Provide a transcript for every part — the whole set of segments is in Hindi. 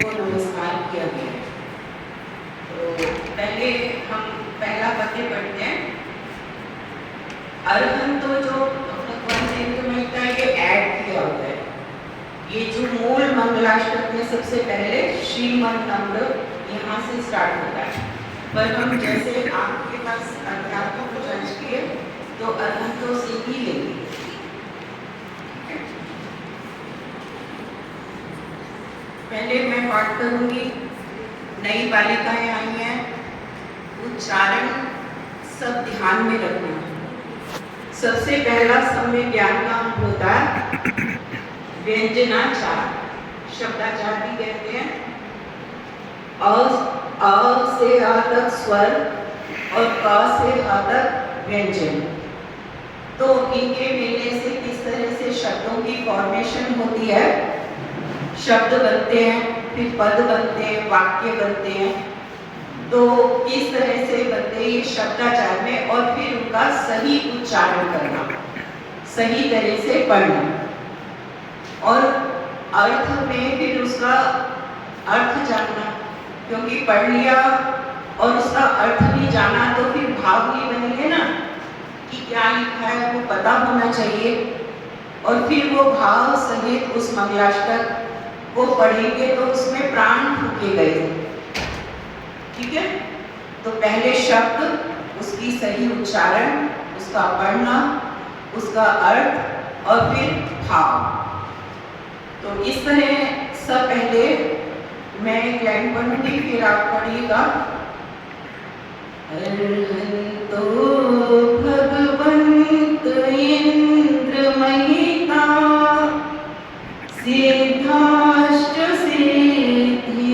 को नमस्कार किया गया है। तो पहले हम पहला पद्य पढ़ते हैं। अरहंत तो जो भगवान से मिलता है, ये ऐड किया होता है। ये जो मूल मंगलाष्टक में सबसे पहले श्रीमन नम्र यहाँ से स्टार्ट होता है, पर हम जैसे आपके पास अध्यात्म को जांच किए तो अरहंतों से ही लेंगे। पहले मैं पाठ करूंगी। नई बालिकाएं आई हैं, उच्चारण सब ध्यान में रखना। सबसे पहला समय ज्ञान का होता है व्यंजनाचार, शब्दाचार भी कहते हैं। अ से आ तक स्वर और क से आ तक व्यंजन। तो इनके मिलने से किस तरह से शब्दों की फॉर्मेशन होती है, शब्द बनते हैं, फिर पद बनते हैं, वाक्य बनते हैं। तो किस तरह से बनते हैं ये शब्दाचार में, और फिर उनका सही उच्चारण करना, सही तरह से पढ़ना, और अर्थ में फिर उसका अर्थ जानना। क्योंकि पढ़ लिया और उसका अर्थ नहीं जाना तो फिर भाव नहीं बनेंगे ना कि क्या लिखा है, वो पता होना चाहिए। और फिर वो भाव सहित उस मंगलाष्टक को पढ़ेंगे तो उसमें प्राण फूके गए। ठीक है, तो पहले शब्द, उसकी सही उच्चारण, उसका पढ़ना, उसका अर्थ और फिर भाव। तो इस तरह सब पहले मैं एक लाइन पढ़ूंगी, फिर आप पढ़िएगा। अरहंतो भगवंत इंद्र महिता सिद्धाष्ट सिद्धीश्वरा।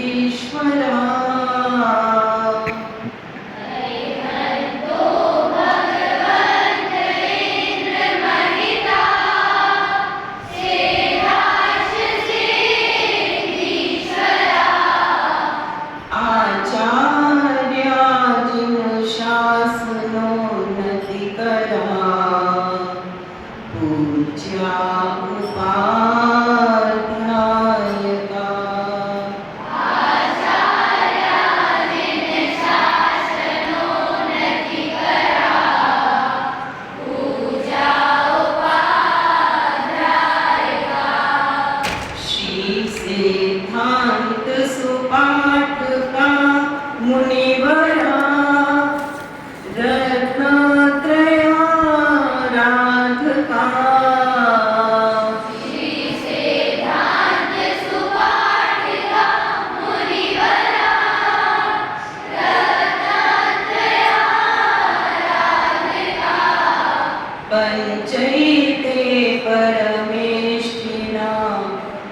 पंचैते परमेष्ठिना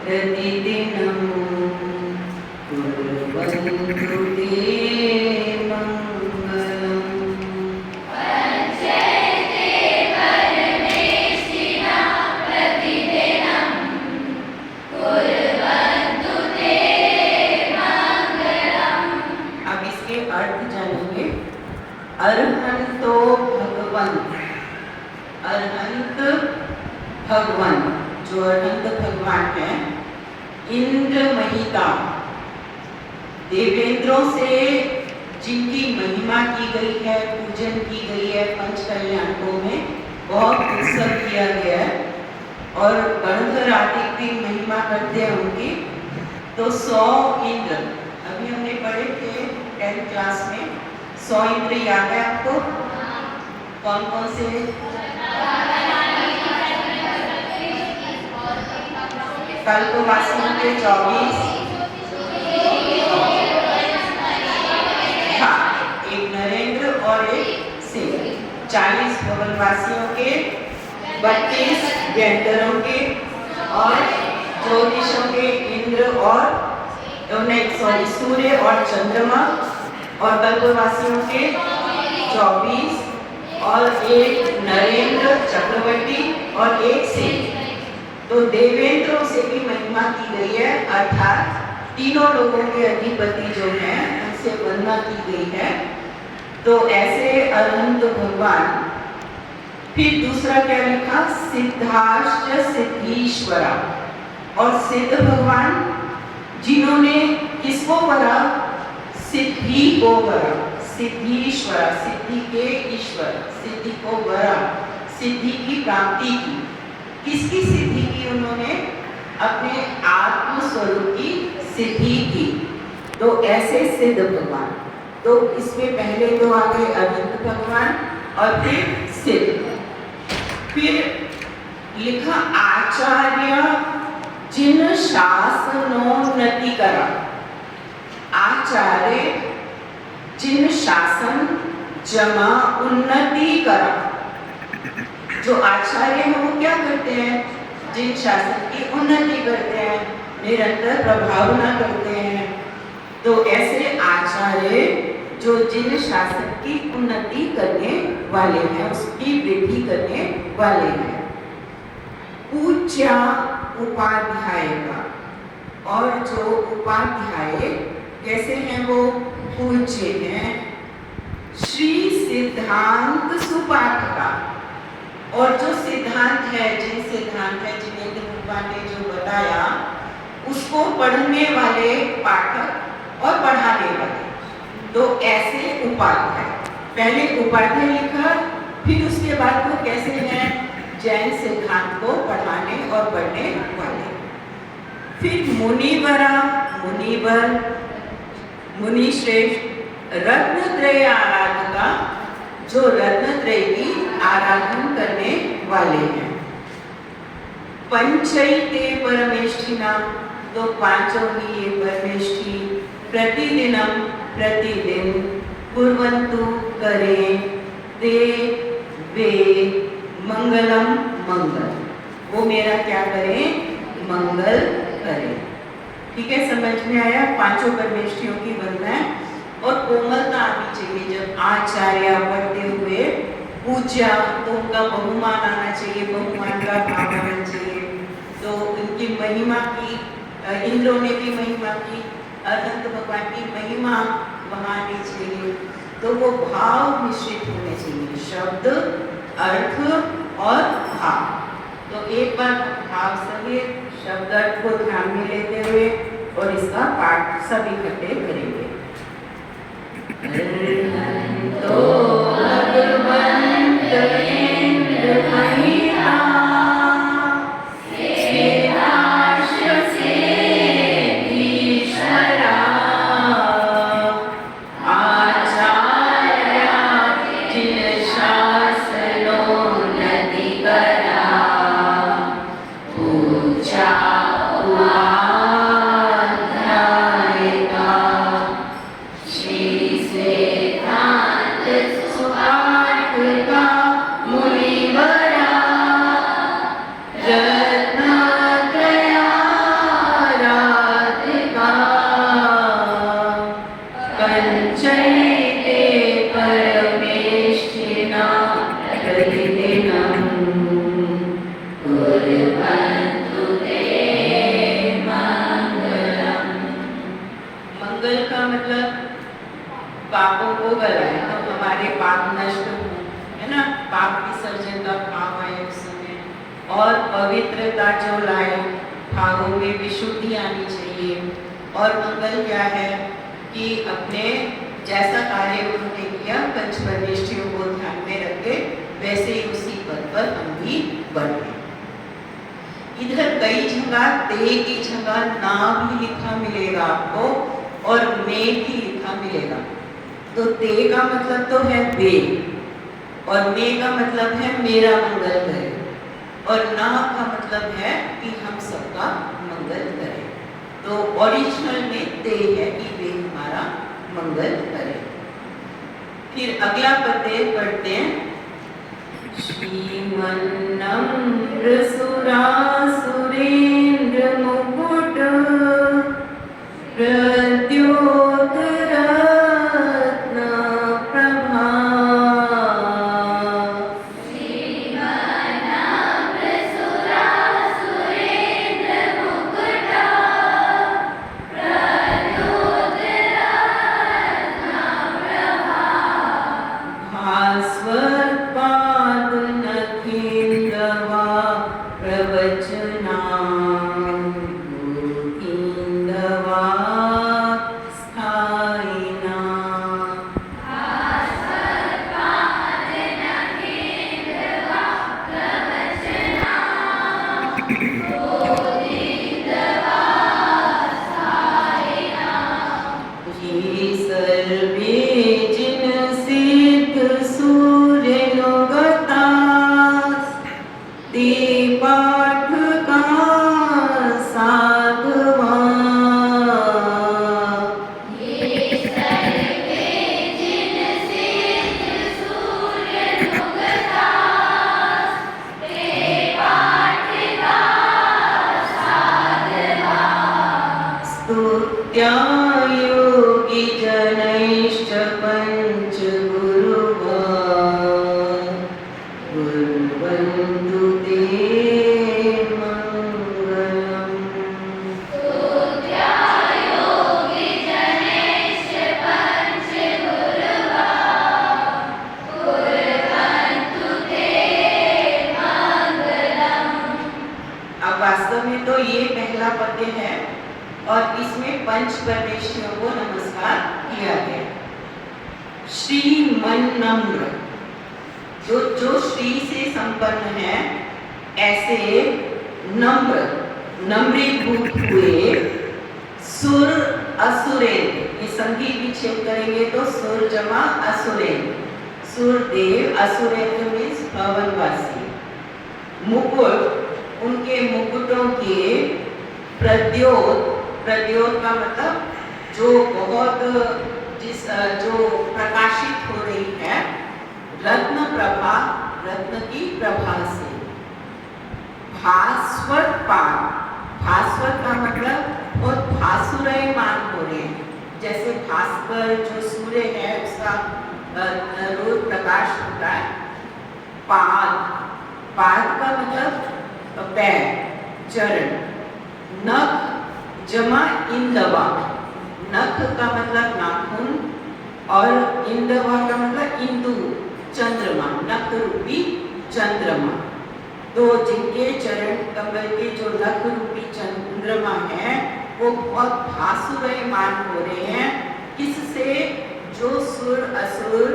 प्रतिदिनं कुर्वन्तु ते मङ्गलम्। पंचैते परमेष्ठिना प्रतिदिनं कुर्वन्तु ते मङ्गलम्। अब इसके अर्थ जानेंगे। अरहंतो भगवंत, अरहंत भगवान, जो अरहंत भगवान है। इंद्र महिता, देवेंद्रों से जिनकी महिमा की गई है, पूजन की गई है, पंच कल्याणकों में बहुत उत्सव किया गया है, और गणधर आदि की महिमा करते हैं उनकी। तो 100 इंद्र, अभी हमने पढ़े थे 10th क्लास में, 100 इंद्र याद है आपको? कौन कौन से? कल्पवासियों के 24, हाँ, एक नरेंद्र और एक सिंह। 40 भवनवासियों के, 32 व्यंतरों के, और ज्योतिषों के इंद्र और सूर्य और चंद्रमा, और कल्पवासियों के 24, और एक नरेंद्र चक्रवर्ती और एक सिंह। तो देवेंद्रों से भी महिमा की गई है, अर्थात तीनों लोगों के अधिपति जो हैं उनसे वंदना की गई है। तो ऐसे अरहंत भगवान। फिर दूसरा क्या लिखा? सिद्धाश्च सिद्धीश्वरा। और सिद्ध भगवान जिन्होंने किसको वरा? सिद्धि को वरा, सिद्धीश्वर, सिद्धि के ईश्वर, सिद्धि को वरा, सिद्धि की प्राप्ति की। किसकी सिद्धि की उन्होंने? अपने आत्म स्वरूप की सिद्धि की। तो ऐसे सिद्ध भगवान। तो इसमें पहले तो आ गए अनंत भगवान और फिर सिद्ध। फिर लिखा आचार्य जिन शासनोन्नति करा। आचार्य जिन शासन जमा उन्नति करा। जो आचार्य है वो क्या करते हैं? जिन शासन की उन्नति करते हैं, निरंतर प्रभावना करते हैं। तो ऐसे आचार्य जो जिन शासन की उन्नति करने वाले हैं, उसकी वृद्धि करने वाले हैं। पूज्य उपाध्याय का, और जो उपाध्याय कैसे हैं? वो पूज्य हैं। श्री सिद्धांत सुपाठ का, और जो सिद्धांत है, जिन सिद्धांत है जिन्हें भगवान ने जो बताया, उसको पढ़ने वाले पाठक और पढ़ाने वाले। तो ऐसे उपाध्याय, पहले उपाध्याय लिखा, फिर उसके बाद वो कैसे हैं? जैन सिद्धांत को पढ़ाने और पढ़ने वाले। फिर मुनिवरा, मुनिवर, मुनिश्रेष्ठ, रत्नत्रय आराधका, जो रत्नत्रय की आराधन करने वाले हैं। पंचैते परमेष्ठिना, तो पांचों ही ये परमेष्ठी, प्रतिदिनम, प्रतिदिन, कुर्वन्तु करें, ते वे मंगलम, मंगल, वो मेरा क्या करें? मंगल करें। ठीक है, समझ में आया? पांचों परमेष्ठियों की वंदना है। और कोमलता आनी चाहिए जब आचार्य पढ़ते हुए पूजा, तो उनका बहुमान आना चाहिए, बहुमान का भाव आना चाहिए। तो उनकी महिमा की, इंद्रों ने भी महिमा की, अनंत भगवान की महिमा वहाँ आनी चाहिए। तो वो भाव मिश्रित होने चाहिए, शब्द, अर्थ और भाव। तो एक बार भाव सहित शब्द अर्थ को ध्यान में लेते हुए और इसका पाठ सब इकट्ठे करेंगे। तो भगवंत इंद्र महिमा सेनाश से ईश्वरा, आचार्य जिन शासनोन्नति करा, पूजा उपाध्याय का, श्री सिद्धांत सुपाठ का, मुनिवरा, रत्नत्रयाराधिका, पंचैते परमेष्ठिना, प्रतिदिनं कुर्वन्तु ते मंगलम्। मंगल का मतलब पापों को गलाए, तो हमारे पाप नष्ट हो, है ना? पाप विसर्जन का भाव आए उस समय, और पवित्रता जो लाए, भावों में विशुद्धि आनी चाहिए। और मंगल क्या है? कि अपने जैसा कार्य उन्होंने किया, पंच परमेष्ठियों को ध्यान में रखे, वैसे ही उसी पद पर हम भी बढ़े। इधर कई जगह ते की जगह ना भी लिखा मिलेगा आपको, और मैं भी लिखा मिलेगा। तो ते का मतलब तो है वे, और मैं का मतलब है मेरा मंगल करे, और ना का मतलब है कि हम सबका मंगल करें। तो ओरिजिनल में ते है कि वे हमारा मंगल करें। फिर अगला पद्य पढ़ते हैं। श्रीमन्नम्र सुरासुरेन्द्र मुकुट प्रद्योत रत्न प्रभा, श्रीमन्नम्र सुरासुरेन्द्र मुकुट प्रद्योत रत्न प्रभा, भास्वर पाद नखेन्दवा प्रवचना गोविन्दवा, योगी जनैश्च पंच गुरुवा कुर्वन्तु ते मंगलम्। अब वास्तव में तो ये पहला पद्य है और इसमें पंच परमेश्वरों को नमस्कार किया गया। श्रीमन नम्र, जो श्री से संपन्न है, ऐसे नम्र नम्रीभूत हुए, सुर असुरेन, ये संधि विच्छेद करेंगे तो सुर जमा असुरेन, सुरदेव असुरेन मीन्स भवनवासी, मुकुट उनके मुकुटों के प्रद्योत, प्रद्योत का मतलब जो बहुत जो प्रकाशित हो रही है, रत्न प्रभा, रत्न की प्रभा से, भास्वर पान, भास्वर का मतलब बहुत भासुरयमान हो रहे हैं, जैसे भास्कर जो सूर्य है उसका रोज प्रकाश होता है। पाद, पाद का मतलब पैर, चरण, नख जमा इंदवा, नख का मतलब नाखून और इंदवा का मतलब इंदु, चंद्रमा, नख रूपी चंद्रमा। तो जिनके चरण कमल के जो नख रूपी चंद्रमा है वो बहुत भासुरयमान हो रहे हैं। किससे? जो सुर असुर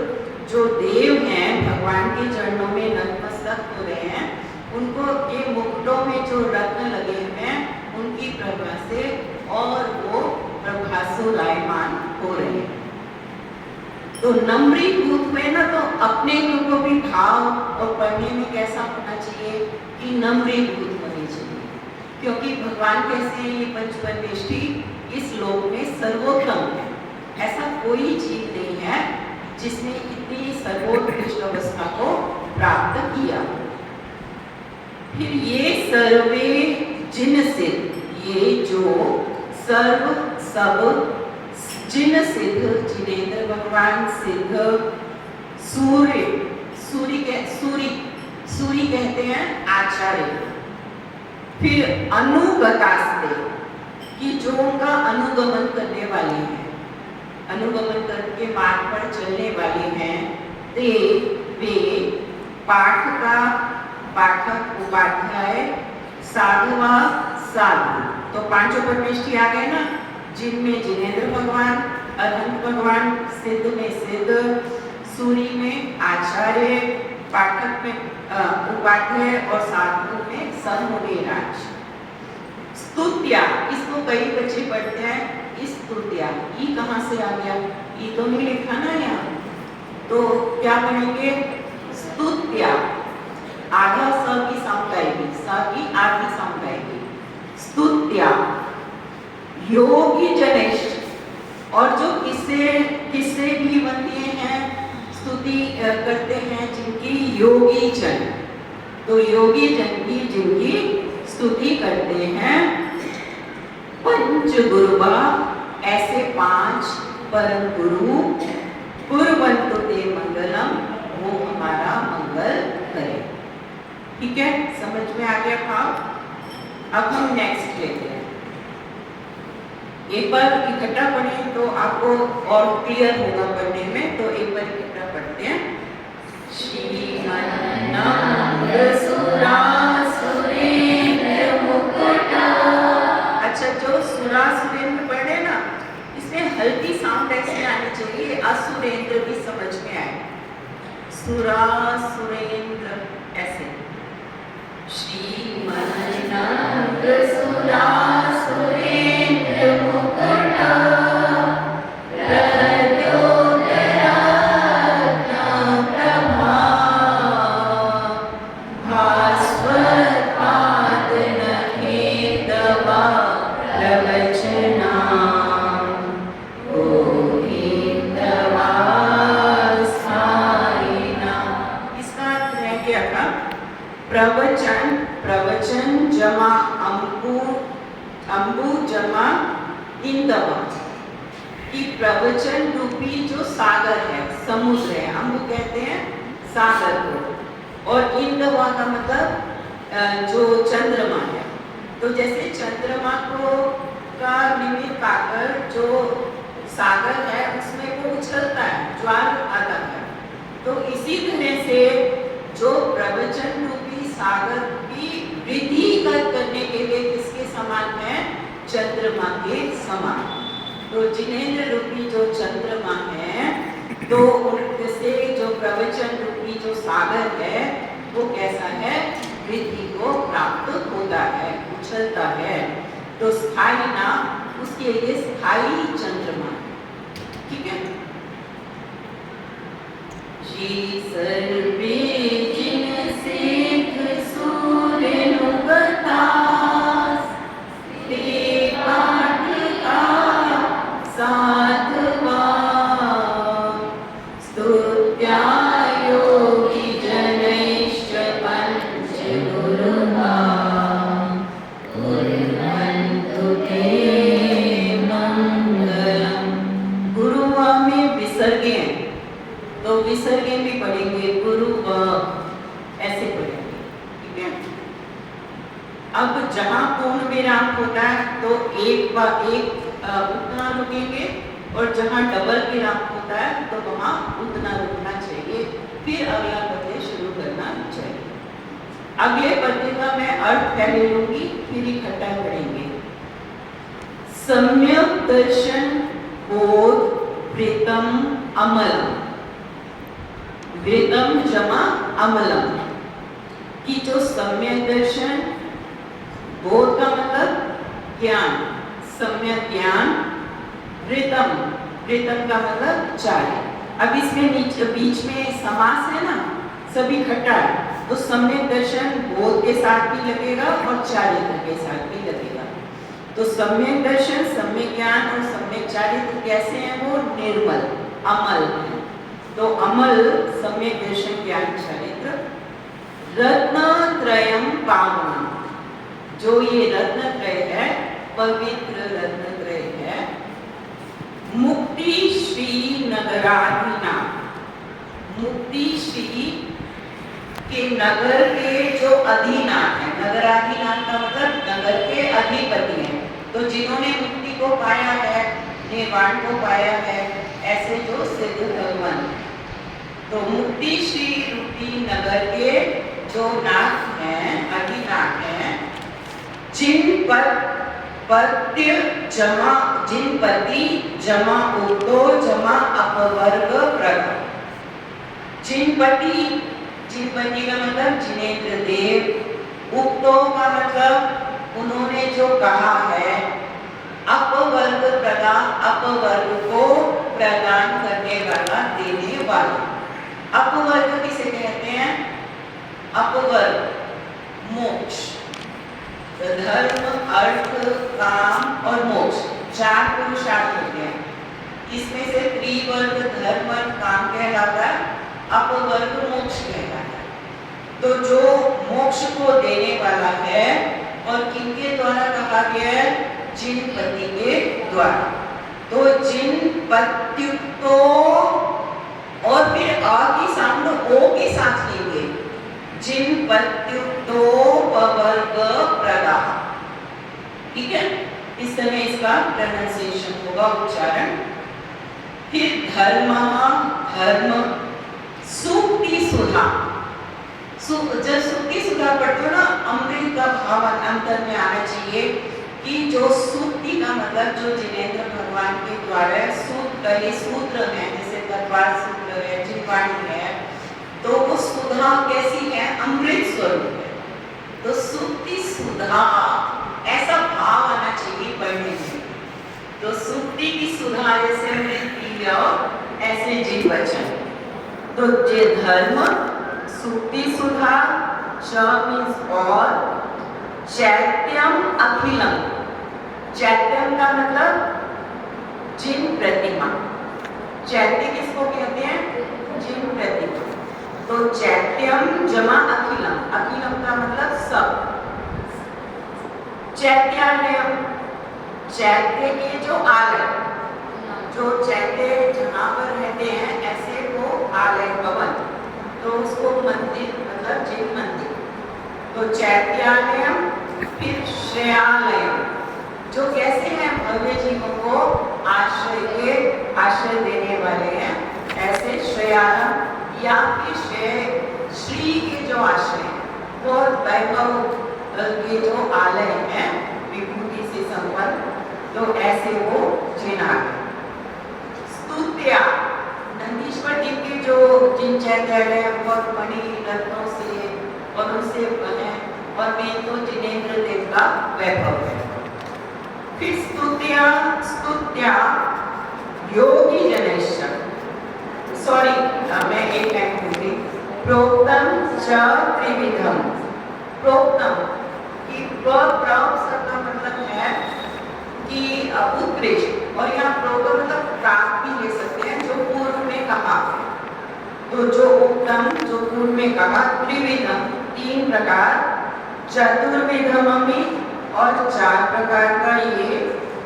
जो देव हैं भगवान के चरणों में नतमस्तक हो रहे हैं, उनको ये मुकुटों में जो रत्न लगे हुए हैं उनकी प्रभा से और वो प्रभासुरायमान हो रहे हैं। तो नम्रीभूत में ना, तो अपने को भी भाव और पढ़ने में कैसा होना चाहिए कि नम्रीभूत होनी चाहिए, क्योंकि भगवान कैसे ये पंचपरमेष्ठी इस लोक में सर्वोत्तम है। ऐसा कोई जीव नहीं है जिसने इतनी सर्वोत्कृष्ट अवस्था को प्राप्त किया। फिर ये सर्वे जिन सिद्ध, ये जो सर्व सब जिन सिद्ध, जिनेंद्र भगवान सिद्ध, सूर्य, सूर्य कहते हैं आचार्य। फिर अनुगतास्ते, कि जो उनका अनुगमन करने वाले हैं, अनुगमन करके मार्ग पर चलने वाले हैं, ते वे पाठक उपाध्याय साधुआ साधु। तो पांचों परमेष्ठी आ गए ना, जिनमें जिनेंद्र भगवान, अनंत भगवान, सिद्ध में सिद्ध, सूरी में आचार्य, पाठक में उपाध्याय और साधु में सन्मुनिराज। स्तुत्या, इसको कई बच्चे पढ़ते हैं स्तुत्या, ई कहाँ से आ गया? ई तो नहीं लिखा ना यहाँ, तो क्या पढ़ेंगे? स्तुत्या, आधा स की साउंड आएगी, स की आधी साउंड आएगी। स्तुत्या योगी जनेश, और जो किससे भी बनते हैं, स्तुति करते हैं जिनकी योगी जन, तो योगी जन की जिनकी स्तुति करते हैं। पंच गुरुवा, ऐसे पांच परम गुरु, कुर्वन्तु ते मंगलम, वो हमारा मंगल करें। ठीक है, समझ में आ गया भाव? अब हम नेक्स्ट लेते हैं। एक बार इकट्ठा पढ़ें तो आपको और क्लियर होगा पढ़ने में, तो एक बार इकट्ठा पढ़ते हैं। अच्छा, जो सुरासुरेंद्र पढ़े ना, इसमें हल्की साउंड ऐसे आनी चाहिए, असुरेंद्र भी समझ में आए। सुरासुरेंद्र ऐसे, श्रीमन्नम्र सुरासुरेंद्र मुकुट प्रद्योतरत्न प्रभा, भास्वर पाद नखेतवा प्रवचना, गोविंदवासायिना। इसका अर्थ है क्या? प्रवचन, प्रवचन जमा अंकुर कि प्रवचन रूपी जो सागर है, समुद्र है, हम लोग कहते हैं सागर को, और इंद्रवा का मतलब जो चंद्रमा है। तो जैसे चंद्रमा को का निमित्त पाकर जो सागर है उसमें वो उछलता है, ज्वार आता है। तो इसी तरह से जो प्रवचन रूपी सागर की वृद्धि करने के लिए किसके समान है? चंद्रमा के समान। तो जिनेंद्र रूपी जो चंद्रमा है, तो उनसे जो प्रवचन रूपी जो सागर है वो कैसा है? वृद्धि को प्राप्त होता है, उछलता है। तो स्थायी नाम उसके लिए स्थायी चंद्रमा, ठीक है। जी सर्वे जिन सेख सूर्य नुकतास, ते पाठ का साधवा, स्तुत्या योगी जनैश्च पंच गुरुहा, कुर्वन्तु ते मंगलम्। गुरुवा में विसर्गे, तो विसर्गे भी पढ़ेंगे, गुरु व ऐसे पढ़ेंगे, ठीक है। अब जहां पूर्ण विराम होता है तो एक उतना रुकेंगे, और जहां डबल विराम होता है तो वहां उतना रुकना चाहिए, फिर अगला पद्य शुरू करना चाहिए। अगले पद्य का मैं अर्थ पहले लूंगी, फिर इकट्ठा करेंगे। सम्यक दर्शन बोध वृतम अमलम, वृतम जमा अमलम, कि जो सम्यक दर्शन, बोध का मतलब ज्ञान, सम्यक ज्ञान, वृतम, वृतम का मतलब चार्य। अब इसमें नीचे बीच में समास है ना, सभी इकट्ठा है, तो सम्यक दर्शन बोध के साथ भी लगेगा और चारित्र के साथ भी लगेगा। तो सम्यक दर्शन, सम्यक ज्ञान और सम्यक चारित्र कैसे हैं? वो निर्मल, अमल है। तो अमल, सम्यक दर्शन, ज्ञान, चारित्र। रत्नत्रयम पावनम, जो ये रत्नत्रय है, पवित्र रत्नत्रय है। मुक्ति श्री नगराधीनाम, मुक्ति श्री के नगर के जो अधीनाथ है, नगराधीनाथ का मतलब नगर के अधिपति हैं, तो जिन्होंने मुक्ति को पाया है, निर्वाण को पाया है, ऐसे जो सिद्ध भगवान। तो मुक्ति श्री रूपी नगर के जो नाथ हैं, अधिनाथ हैं, जिन पत्य जमा, जिन पति जमा उक्तो जमा अपवर्ग प्रग, जिन पति का मतलब जिनेंद्र देव, उक्तो का मतलब उन्होंने जो कहा है, अपवर्ग प्रदान, अपवर्ग को प्रदान करने वाला, देने वाला। अपवर्ग किसे कहते हैं? अपवर्ग मोक्ष, धर्म, अर्थ, काम और मोक्ष, चार पुरुषार्थ होते हैं। इसमें से त्रिवर्ग धर्म, अर्थ, काम कहलाता है, अपवर्ग मोक्ष कहलाता है। तो जो मोक्ष को देने वाला है, और किनके द्वारा कहा गया है? जिन पति के द्वारा। तो जिन पत्युक्तो, और फिर आ की सामने ओ के साथ लेंगे, जिन पत्युक्तो पवर्ग प्रदा, ठीक है। इस तरह इसका प्रोनाउंसिएशन होगा, उच्चारण। फिर धर्म, धर्म, सूक्ति सुधा, जब सूक्ति सुधा पढ़ते हो ना, अमृत का भाव अंतर में आना चाहिए, कि जो सूक्ति का मतलब जो जिनेंद्र भगवान के द्वारा सूत्र है, जैसे तत्वार सूत्र है, जिनवाणी है, तो वो सुधा कैसी है? अमृत स्वरूप है। तो सूक्ति सुधा, ऐसा भाव आना चाहिए पढ़ने में। तो सूक्ति की सुधा जैसे अमृत पी जाओ, ऐसे जीव वचन। तो जे धर्म, सूक्ति सुधा, च मीन्स और, चैत्यम अखिलम, चैत्यम का मतलब जिन प्रतिमा, चैत्य किसको कहते हैं? जिन प्रतिमा। तो चैत्यम जमा अखिलम, अखिलम का मतलब सब। चैत्यालयम, चैत्य के जो आलय, जो चैत्यालयम, फिर श्रेयालयम, जो कैसे हैं भव्य जीवों को आश्रय देने वाले हैं, ऐसे श्रेयालम या फिर श्री के जो आश्रय हैं वो वैभव के जो आलय हैं विभूति से संपन्न, तो ऐसे वो जिनाग है। स्तुत्या, नंदीश्वर जी के जो जिन चैत्यालय बहुत मणि रत्नों से और उनसे बने और मेन तो जिनेंद्र देव का वैभव है। फिर स्तुत्या योगी जनैश्वर, सॉरी मैं एक लाइन बोली, प्रोक्तम च त्रिविधम, प्रोक्तम की शब्द का मतलब है कि उत्कृष्ट, और यहाँ प्रोक्तम मतलब प्राप्त भी ले सकते हैं, जो पूर्व में कहा, तो जो उत्तम जो पूर्व में कहा, त्रिविधम तीन प्रकार, चतुर्विधमि और चार प्रकार का ये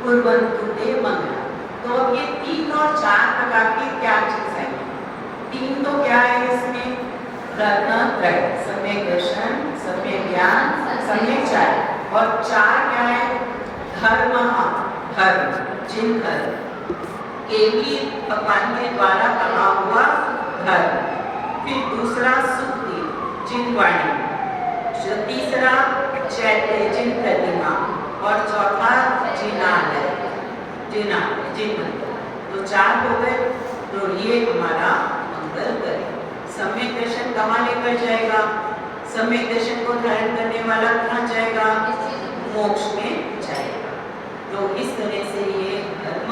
पूर्वंतुते मंगल। तो अब ये तीन और चार प्रकार की क्या चीज है? तीन तो क्या है इसमें? रत्नत्रय, सम्यक दर्शन, सम्यक ज्ञान, सम्यक चार, और चार क्या है? धर्म, धर्म, जिन धर्म केवली भगवान के द्वारा कहा हुआ धर्म, फिर दूसरा सुक्ति, जिन वाणी, तीसरा चैत्य, जिन प्रतिमा, और चौथा जिनालय, जिन मंदिर। तो चार हो गए, तो ये हमारा मंगल करे। सम्यक दर्शन कहाँ लेकर जाएगा? सम्यक दर्शन को धारण करने वाला कहाँ जाएगा? मोक्ष में जाएगा। तो इस तरह से ये धर्म,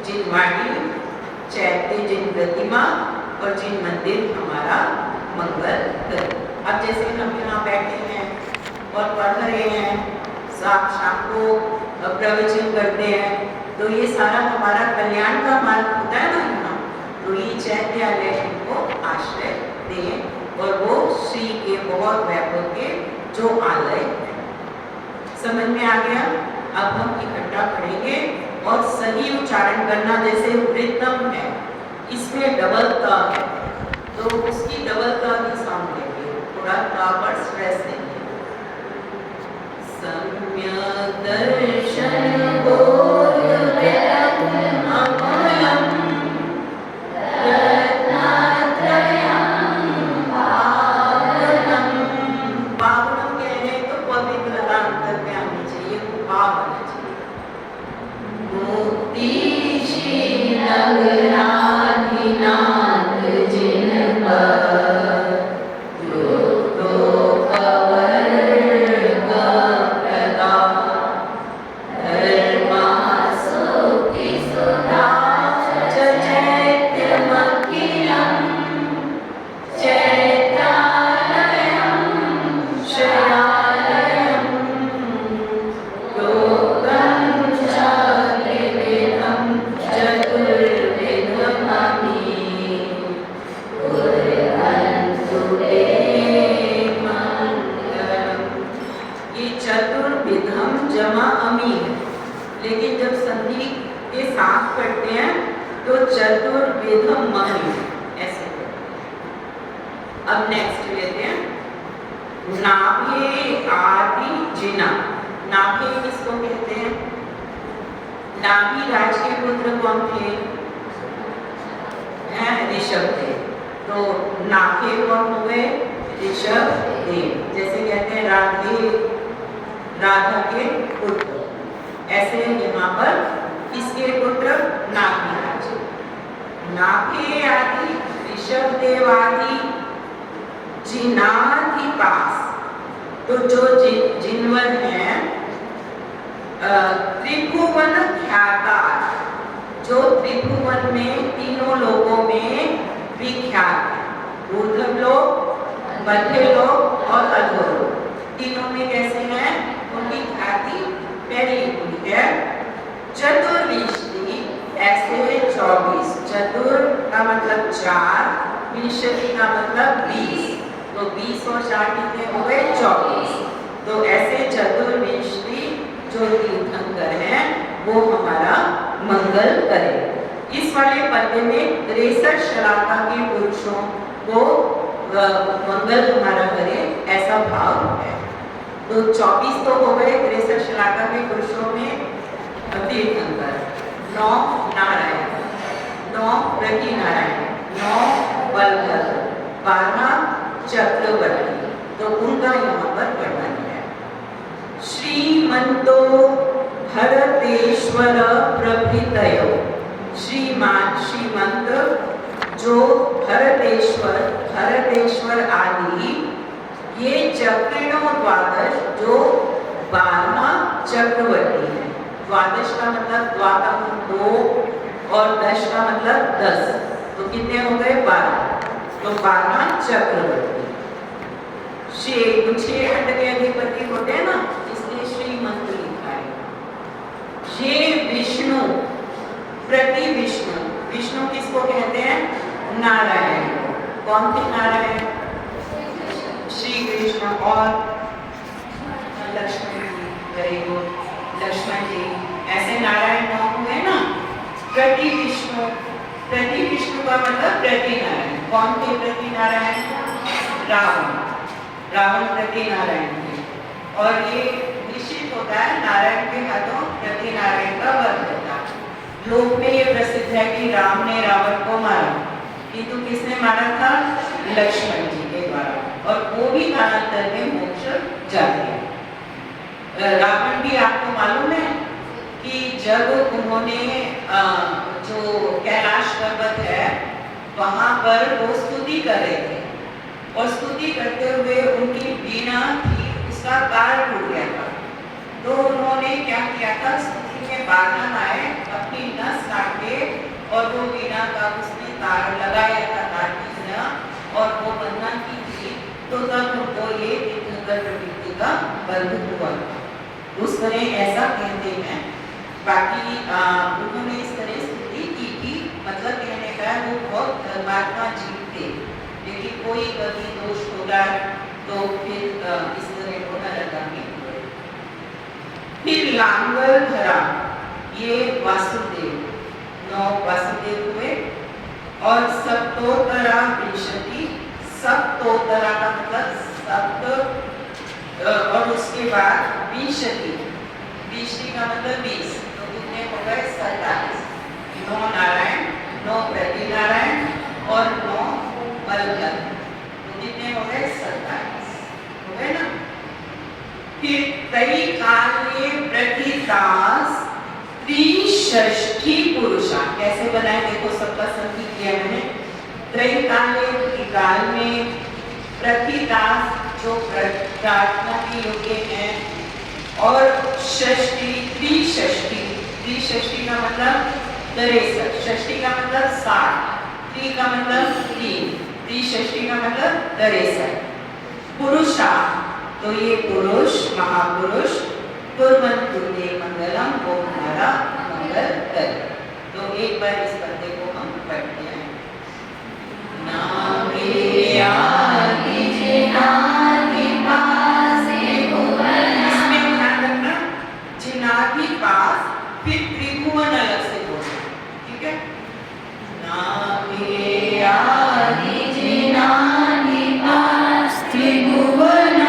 जिन वाणी, चैत्य, जिन प्रतिमा और जिन मंदिर हमारा मंगल करे। अब जैसे हम यहाँ बैठे हैं और पढ़ रहे हैं, शाम को प्रवचन करते हैं, तो ये सारा हमारा कल्याण का मार्ग होता है ना यहाँ। तो ये चैत्यालय को आश्रय दें, और वो श्री के बहुत वैभव के जो आलय है। समझ में आ गया? अब हम इकट्ठा पढ़ेंगे और सही उच्चारण करना। जैसे वृत्तम है, इसमें डबल क है, तो उसकी डबल क की साउंड लेंगे, थोड़ा क पर स्ट्रेस देंगे। सम्यक दर्शन बोध अमलम रत्नात्रयम पावनम। पावनम कहने तो पवित्रता अंतर में आनी चाहिए, वो भाव आना चाहिए। मोतीशी नगराधिनाथ जिन पर लेकिन जब संधि के साथ करते हैं तो चतुर्विधम मणि ऐसे। अब नेक्स्ट लेते हैं नाभे आदि जिना। नाभे किसको कहते हैं? नाभि राज के पुत्र कौन थे? ऋषभ थे। तो नाभे कौन हो गए? ऋषभ देव। जैसे कहते हैं राधा के पुत्र, ऐसे यहाँ पर किसके पुत्र? नाभिराज। नाभे आदि ऋषभ देव आदि जिनाधिपास। तो जो जिनवर हैं त्रिभुवन ख्याता, जो त्रिभुवन में तीनों लोगों में विख्यात है। ऊर्ध्व लोक, मध्य लोक और अधोलोक, तीनों में कैसे हैं? उनकी ख्याति पहली हुई है। चतुर्विंशति ऐसे 24, चतुर का मतलब 4, विंशति का मतलब 20, तो 20 और 4 कितने हो गए? 24। तो ऐसे चतुर्विंशति जो तीर्थंकर हैं वो हमारा मंगल करें। इस वाले पद्य में 63 शलाका के पुरुषों को मंगल हमारा करे, ऐसा भाव है। तो 24 तो हो गए 63 श्लाघा में पुरुषों में तीर्थंकर, 9 नारायण, 9 प्रति नारायण, 9 बलभद्र, 12 चक्रवर्ती। तो उनका यहाँ पर वर्णन है। श्रीमंतो भरतेश्वर प्रभृतयो, श्रीमंत जो भरतेश्वर आदि, ये चक्रणों द्वादश जो 12वां चक्रवर्ती है। द्वादश का मतलब द्वा का 2 और दश का मतलब 10, तो कितने हो गए 12, तो 12 चक्रवर्ती। 6 खंड के अधिपति होते हैं ना, इसलिए श्रीमंत लिखा है। ये विष्णु प्रति विष्णु, विष्णु किसको कहते हैं? नारायण। कौन थे नारायण? श्री कृष्ण और लक्ष्मण जी, वेरी गुड, लक्ष्मण जी, ऐसे नारायण नाम हुए ना। प्रति विष्णु का मतलब प्रति नारायण। कौन थे प्रति नारायण? रावण, रावण प्रति नारायण थे। और ये निश्चित होता है नारायण के हाथों प्रति नारायण का वध होता है। लोक में ये प्रसिद्ध है कि राम ने रावण को मारा, किंतु किसने मारा था? लक्ष्मण जी के द्वारा, और वो भी कालांतर में मोक्ष जाते हैं। रावण भी आपको मालूम है कि जब उन्होंने जो कैलाश पर्वत है वहां पर वो स्तुति कर रहे थे, और स्तुति करते हुए उनकी वीणा थी, उसका तार टूट गया था। तो उन्होंने क्या किया था? स्तुति में बाधा आए, अपनी नस काट के, और वो वीणा का उसने तार लगाया था, तार की तरह, और वो बंधना की थी। तो तब उनको ये तीर्थंकर प्रवृत्ति का बंध हुआ। उस तरह ऐसा कहते हैं। बाकी उन्होंने इस तरह स्तुति की थी, मतलब कहने का है वो बहुत धर्मात्मा जीव थे, लेकिन कोई कभी दोष होगा तो फिर इस तरह को न लगाएंगे। फिर लांगल धरा, ये वासुदेव, 9 वासुदेव हुए। और सप्तोत्तरा विंशति, सप्तोत्तरा का मतलब सप्त, और उसके बाद विंशति, विंशति का मतलब 20, तो कितने हो गए? 27। 9 नारायण, 9 प्रति नारायण और 9 बलभद्र, तो कितने हो गए? 27 हो गए ना। फिर कई काले प्रतिदास त्रिषष्ठी पुरुषा, कैसे बनाए देखो, सबका संधि किया मैंने। त्रैकाले काल में प्रतिदास जो प्रार्थना के योग्य हैं, और षष्ठी, त्रिषष्ठी का मतलब 63, षष्ठी का मतलब 60, त्रि का मतलब 3, त्रिषष्ठी का मतलब 63 पुरुषा। तो ये पुरुष, महापुरुष, कुर्वन्तु ते मंगलम, वो हमारा मंगल करे। तो एक बार इस पद्य को हम पढ़ते हैं। नामे आदि जिनादि पासे भुवन, इसमें ध्यान रखना, जिनादि पास, फिर त्रिभुवन अलग से बोलना, ठीक है? नामे आदि जिनादि पास त्रिभुवन,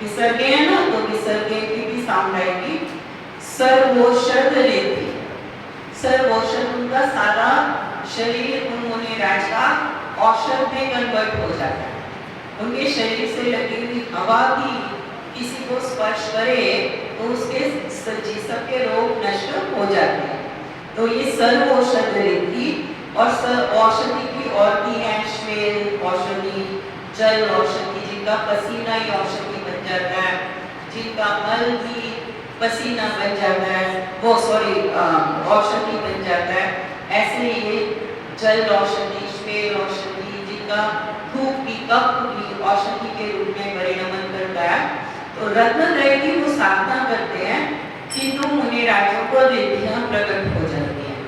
विसर्गे है ना, तो विसर्गे की भी साउंड आएगी। सर्वौषध लेती, सर्वौषध उनका सारा शरीर उन्होंने राज का औषध में कन्वर्ट हो जाता है। उनके शरीर से लगी हुई हवा भी किसी को स्पर्श करे तो उसके सबके रोग नष्ट हो जाते हैं। तो ये सर्व औषध रीति और औषधि की और भी है, श्वेत औषधि, जल औषधि, जिनका पसीना ही औषधि बन जाता है, जिनका मल भी पसीना बन जाता है, वो औषधि बन जाता है। ऐसे ये जल औषधि, श्वेत औषधि, जिनका धूप भी कप भी औषधि के रूप में परिणमन करता है। तो रत्नत्रय की वो साधना करते हैं, किंतु मुनिराजों को रिद्धियां प्रकट हो जाती हैं।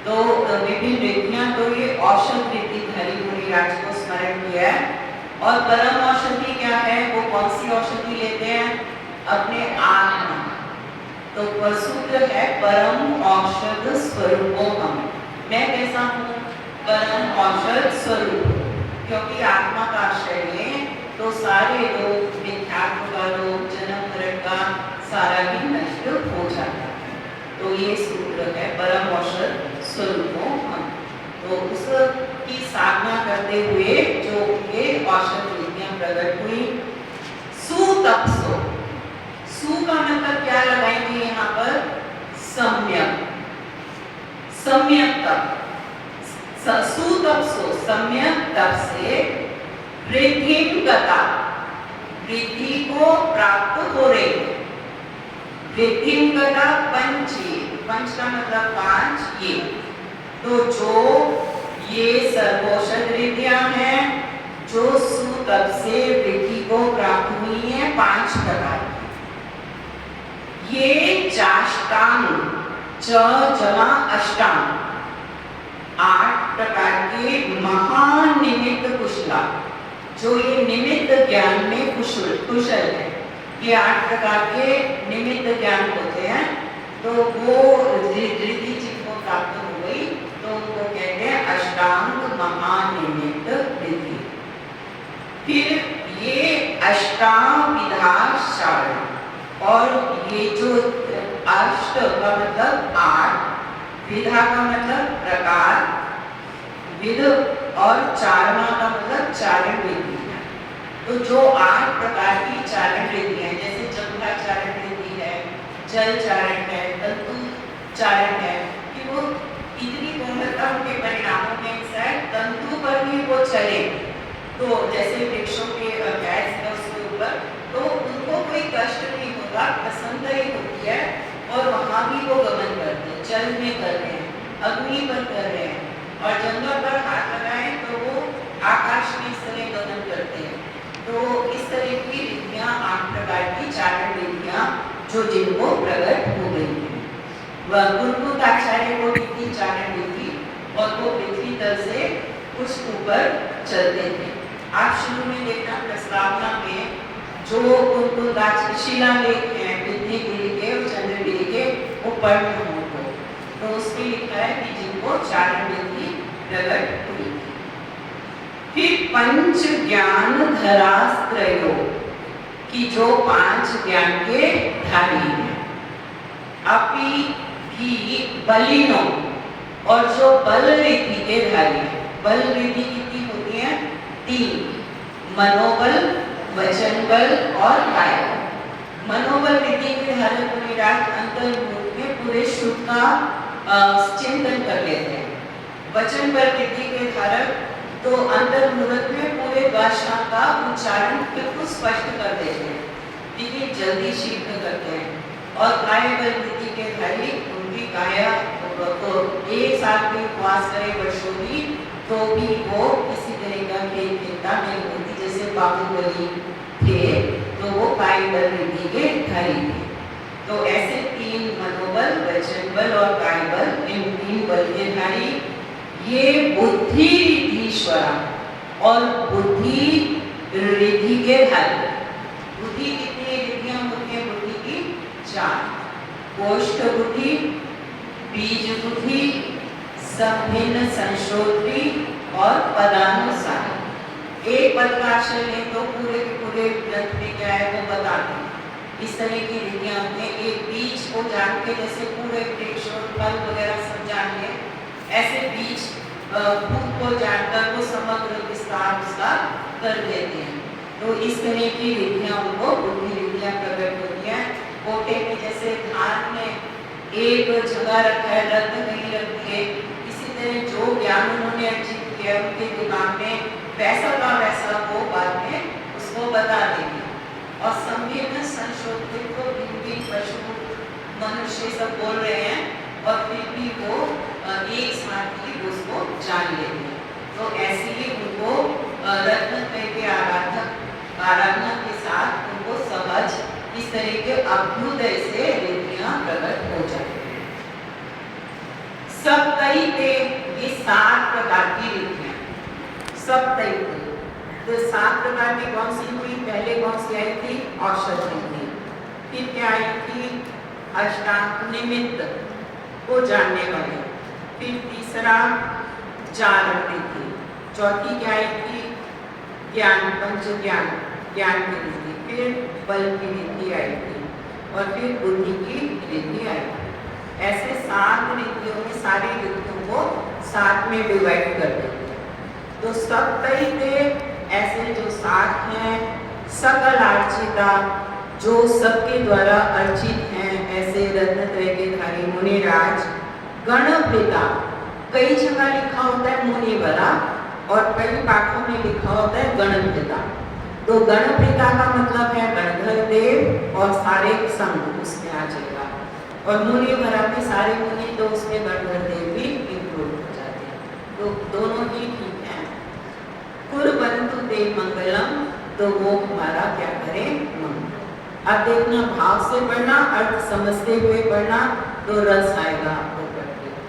तो विभिन्न रिद्धियां, तो ये औषध रिद्धिधारी मुनिराज को स्मरण किया है। और परम औषधि क्या है, वो कौन सी औषधि लेते हैं? अपने आत्मा। तो सूत्र है परम औषध स्वरूपो हम। मैं कैसा हूँ? परम औषध स्वरूप। क्योंकि आत्मा का आश्रय में तो सारे लोग, मिथ्यात्व का रोग, जन्म मरण का सारा ही नष्ट हो जाता है। तो ये सूत्र है परम औषध स्वरूपो हम। तो उसकी साधना करते हुए जो ये औषध विधियां प्रकट हुई। सुतपसो, सु का मतलब क्या लगाएंगे यहाँ पर? सम्यक, सम्यक तप। सुतपसो, सम्यक तप से वृद्धिंगता, वृद्धि को प्राप्त हो रही है। वृद्धिंगता पंची, पंच का मतलब पांच। ये तो जो ये सर्वौषध रिद्धियां हैं जो सुतप से वृद्धि को प्राप्त हुई है, 5 प्रकार की। ये चाष्टांग, च जमा अष्टांग, 8 प्रकार के महानिमित्त कुशला, जो ये निमित्त ज्ञान में कुशल है। ये 8 प्रकार के निमित्त ज्ञान होते हैं। तो वो रिद्धि जिनको प्राप्त हो गई तो उनको कहते हैं अष्टांग महानिमित्त रिद्धि। फिर ये अष्टाविधा चारण, और ये जो अष्ट का मतलब 8, विधा का मतलब प्रकार, विध, और चारणा का मतलब चारण विधि है। तो जो 8 प्रकार की चारण विधि है, जैसे जंघा चारण विधि है, जल चारण है, तंतु चारण है, कि वो इतनी कोमलता उनके परिणामों में है, तंतु पर भी वो चले। तो जैसे वृक्षों के गैस है उसके ऊपर, तो उनको कोई कष्ट नहीं होता, प्रसन्नता ही होती है। और वहाँ भी वो गमन करते हैं, जल में कर रहे हैं, अग्नि पर कर रहे हैं, और जंगल पर हाथ लगाएं तो वो आकाश में इस तरह गमन करते हैं। तो इस तरह की रिद्धियां, 8 प्रकार की चारण रिद्धियां जो जिनको प्रकट हो गई है। वह गुरुकुल आचार्य को रिद्धि चारण रिद्धि, और वो पृथ्वी तल से कुछ ऊपर चलते थे। आप शुरू में देखना प्रस्तावना में जो गुरुकुल शिलालेख हैं विद्यागिरि के और चंद्रगिरि के, वो पढ़ हो तो उसमें लिखा है कि जिनको चारण विधि प्रकट हुई। फिर पंच ज्ञान धरास्त्रयो, कि जो 5 ज्ञान के धारी हैं। अपि भी बलिनो, और जो बल रिद्धि के धारी है। बल रिद्धि कितनी होती है? 3, मनोबल, वचन बल और काय बल। मनोबल रिद्धि के धारक मुनिराज अंतर्मुख में पूरे शुभ का चिंतन कर लेते हैं। वचन बल रिद्धि के धारक तो अंतर्मुख में पूरे भाषा का उच्चारण बिल्कुल स्पष्ट कर देते हैं, लेकिन जल्दी शीघ्र करते हैं। और काय बल रिद्धि के धारी, उनकी काया तो 1 साल भी उपवास करे वर्षों भी, तो भी वो किसी तरह का चिंता नहीं होती। जैसे बाहुबली थे तो वो काय बल रिद्धि के धारी थे। तो ऐसे 3 मनोबल, वचन बल और काय बल, इन 3 बल के धारी ये बुद्धि रिद्धीश्वरा और बुद्धि रिद्धि के धारी। बुद्धि कितनी रिद्धियां होती है? बुद्धि की 4, कोष्ठ बुद्धि, बीज बुद्धि, संभिन्न संशोधि और पदानुसार। एक पद का आश्रय लें तो पूरे के पूरे ग्रंथ में क्या है वो बताते हैं। इस तरह की रिद्धियां होती हैं। एक बीज को जान के जैसे पूरे वृक्ष और फल वगैरह सब जान ले, ऐसे बीज भूत को जानकर वो समग्र विस्तार उसका कर देते हैं। तो इस तरह की रिद्धियां उनको बुद्धि रिद्धियां प्रकट होती हैं। कोटे में जैसे धान में एक जगह रखा है, रत्न नहीं रखी है, इसी तरह जो ज्ञान उन्होंने अर्जित किया उनके दिमाग में वैसा का वैसा वो बाद में उसको बता देंगे। और संवेदन संशोधित को भी पशु मनुष्य सब बोल रहे हैं और फिर भी वो एक साथ ही उसको जान लेते हैं। तो ऐसे ही उनको रत्न के आराधना के साथ उनको सहज इस तरह के अभ्युदय से रिद्धियां प्रकट हो जाती हैं। सप्तई पे ये 7 प्रकार की रिद्धियां, सप्तई पे तो 7 प्रकार की कौन सी हुई? पहले कौन सी आई थी? औषधि थी। फिर क्या आई थी? अष्टांग निमित्त को जानने वाले। फिर तीसरा चारण थी। चौथी क्या आई थी? ज्ञान, पंच ज्ञान, ज्ञान की रिद्धि। फिर बल की रिद्धि आई थी और फिर बुद्धि की रिद्धि आई थी। ऐसे 7 रिद्धियों में सारी रिद्धियों को 7 में डिवाइड कर देते हैं। तो सप्तई पे ऐसे जो 7 हैं, सकल अर्चिता जो सबके द्वारा अर्चित हैं, ऐसे रत्नत्रय के धारी मुनिराज। गणभृता कई जगह लिखा होता है मुनिवरा और कई पाठों में लिखा होता है गणभृता। तो गणभृता का मतलब है गणधर देव और सारे संघ उसमें आ जाएगा, और मुनिवरा में सारे मुनि, तो उसमें गणधर देव भी इंक्लूड हो जाते हैं। तो दोनों ही ठीक है। कुर्वन्तु ते मंगलम, तो वो हमारा क्या करें? मंगल। अब देखना, भाव से पढ़ना, अर्थ समझते हुए पढ़ना, तो रस आएगा आपको पढ़ते हुए।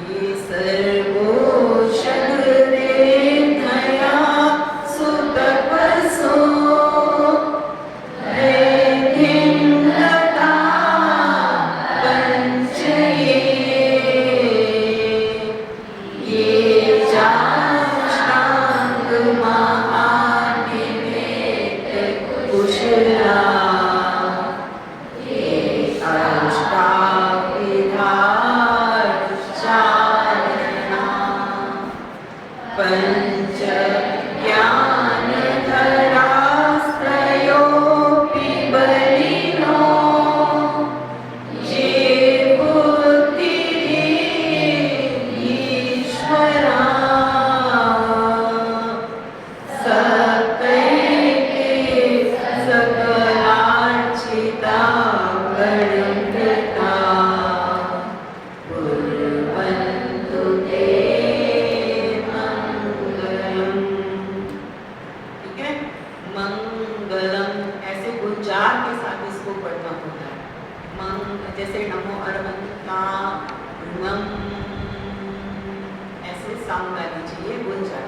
ये सर्वोषध दया सुतपसो वैधिन्नता पंचये, ये चाष्टांग महानिवेद कुशला, पंच ज्ञान धरास्त्रयोऽपि बलिनो, ये बुद्धिरीश्वरा, सप्तैके सकलार्चिता गणकृता, कुर्वन्तु ते मंगलम। ऐसे गुंजार के साथ इसको पढ़ना होता है। जैसे नमो अरहंता नम, ऐसे साउंड आनी चाहिए गुंजार,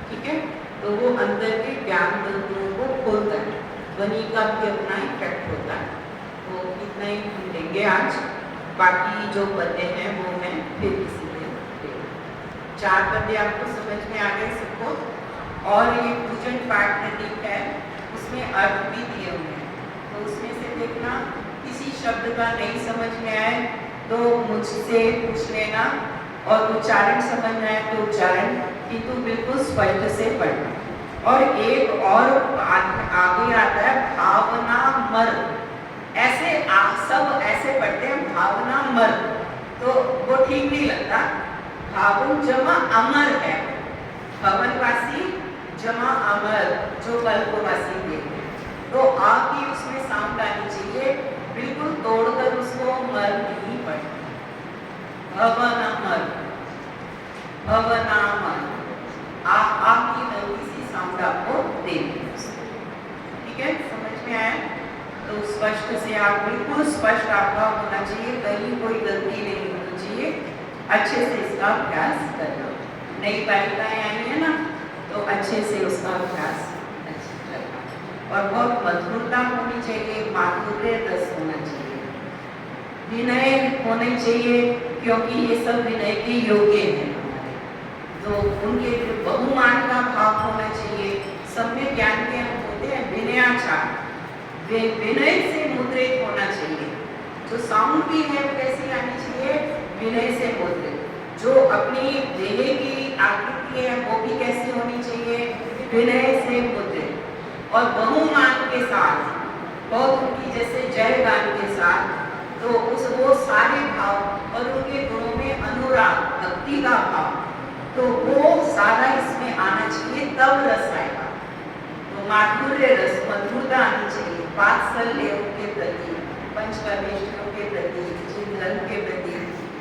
ठीक है। तो वो अंदर के ज्ञान तंत्रों को खोलता है, ध्वनि का भी अपना इफेक्ट होता है। तो इतना ही हम लेंगे आज, बाकी जो पद्य हैं वो मैं फिर किसी दिन देंगे। 4 पद्य आपको समझ में आ गए सबको। और ये पूजन पाठ प्रतीक है, उसमें अर्थ भी दिए हुए हैं, तो उसमें से देखना, किसी शब्द का नहीं समझ में आए तो मुझसे पूछ लेना, और उच्चारण समझ में आए तो उच्चारण, किंतु बिल्कुल स्पष्ट से पढ़ना। और एक और आगे आता है भावना मर, ऐसे सब ऐसे पढ़ते हैं भावना मर, तो वो ठीक नहीं लगता। भावन जमा अमर है, भवनवासी जमा अमर, जो कल्पवासी थे। तो आपकी उसमें साउंड आनी चाहिए, बिल्कुल तोड़कर उसको मर नहीं पढ़ना। भवनामर, भवनामर, आपकी हल्की सी साउंड आपको देनी है, ठीक है। समझ में आया? तो स्पष्ट से आप बिल्कुल स्पष्ट आपका होना चाहिए, कहीं कोई गलती नहीं होनी चाहिए। अच्छे से इसका अभ्यास करना। नई बालिकाएं आई है ना, तो अच्छे से उसका अभ्यास अच्छे करना, और बहुत मधुरता होनी चाहिए, माधुर्य रस होना चाहिए, विनय होने चाहिए, क्योंकि ये सब विनय के योग्य हैं हमारे। तो उनके बहुमान का भाव होना चाहिए। सम्यक ज्ञान के हम होते हैं विनयाचार, विनय से मुद्रित होना चाहिए। जो साउंड भी है वो कैसी आनी चाहिए? विनय से मुद्रित। जो अपनी देह की आकृति है वो भी कैसी होनी चाहिए? विनय और बहुमान के साथ, बहुत उनकी जैसे जय गान के साथ, तो उस वो सारे भाव और उनके गुणों में अनुराग, भक्ति का भाव, तो वो सारा इसमें आना चाहिए, तब रस आएगा। तो माधुर्य रस, मधुरता आनी चाहिए, वात्सल्य उनके प्रति, पंचपरमेश्वरों के प्रति, जिन धर्म के प्रति,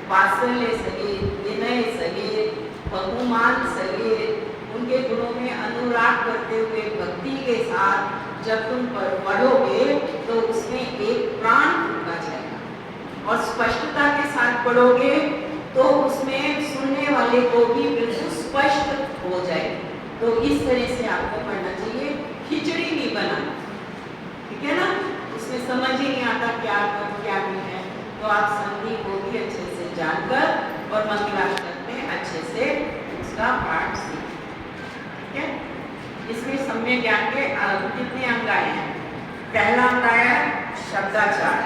वात्सल्य सहित, विनय सहित, बहुमान सहित, उनके गुणों में अनुराग करते हुए भक्ति के साथ जब तुम पढ़ोगे तो उसमें एक प्राण फूका जाएगा, और स्पष्टता के साथ पढ़ोगे तो उसमें सुनने वाले को भी बिल्कुल स्पष्ट हो जाएगी। तो इस तरह से आपको पढ़ना चाहिए, खिचड़ी नहीं बनाना, ठीक है ना, उसमें समझ ही नहीं आता क्या कर क्या नहीं है, तो आप संधि को भी अच्छे से जानकर और मंगलाष्टक में अच्छे से उसका पाठ सीखें, ठीक है। इसमें सम्यक ज्ञान के कितने अंग आए हैं? पहला अंग आया शब्दाचार,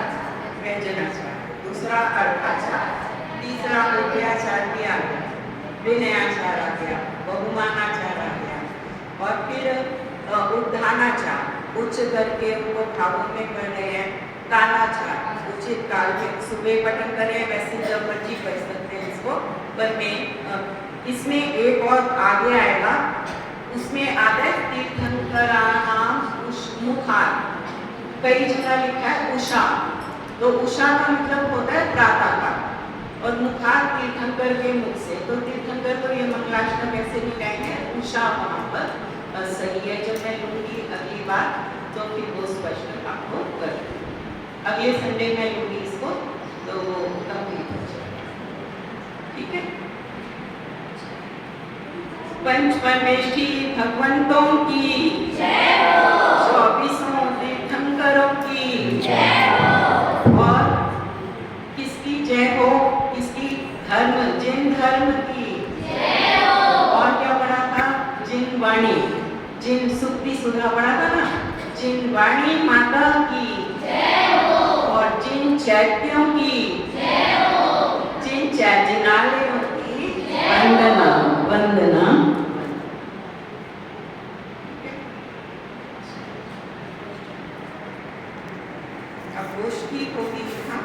व्यंजनाचार, दूसरा अर्थाचार, तीसरा उभयाचार भी आ गया, विनयाचार आ गया, बहुमानाचार आ गया, और फिर उद्धानाचार, उच्च करके उनको भावों में कर रहे हैं, कालाचार, उचित काल में सुबह पठन करें, वैसे जब मर्जी पढ़ सकते हैं इसको, पर मैं इसमें एक और आगे आएगा, उसमें आता है तीर्थंकराणाम मुखार, कई जगह लिखा है उषा, तो उषा का मतलब होता है प्रातः काल, और मुखार तीर्थंकर के मुख से, तो तीर्थंकर तो ये मंगलाष्टक ऐसे नहीं गाएंगे, उषा वहाँ पर सही है। जब मैं लूँगी अगली बार तो फिर वो स्पष्ट आपको कर दूँगी, अगले संडे में लूँगी इसको, तो वो कंप्लीट हो जाएगा, ठीक है। पंचपरमेष्ठी भगवंतों की जय हो, 24 तीर्थंकरों की जय हो, और किसकी जय हो? किसकी? धर्म, जिन धर्म की जय हो। और क्या पढ़ा था? जिन वाणी, जिन सुक्ति सुधा पढ़ा था ना, जिन वाणी माता की जय हो, और जिन चैत्यों की जय हो, जिन जिनालयों की वंदना, वंदना। अब गोष्ठी होगी, हाँ।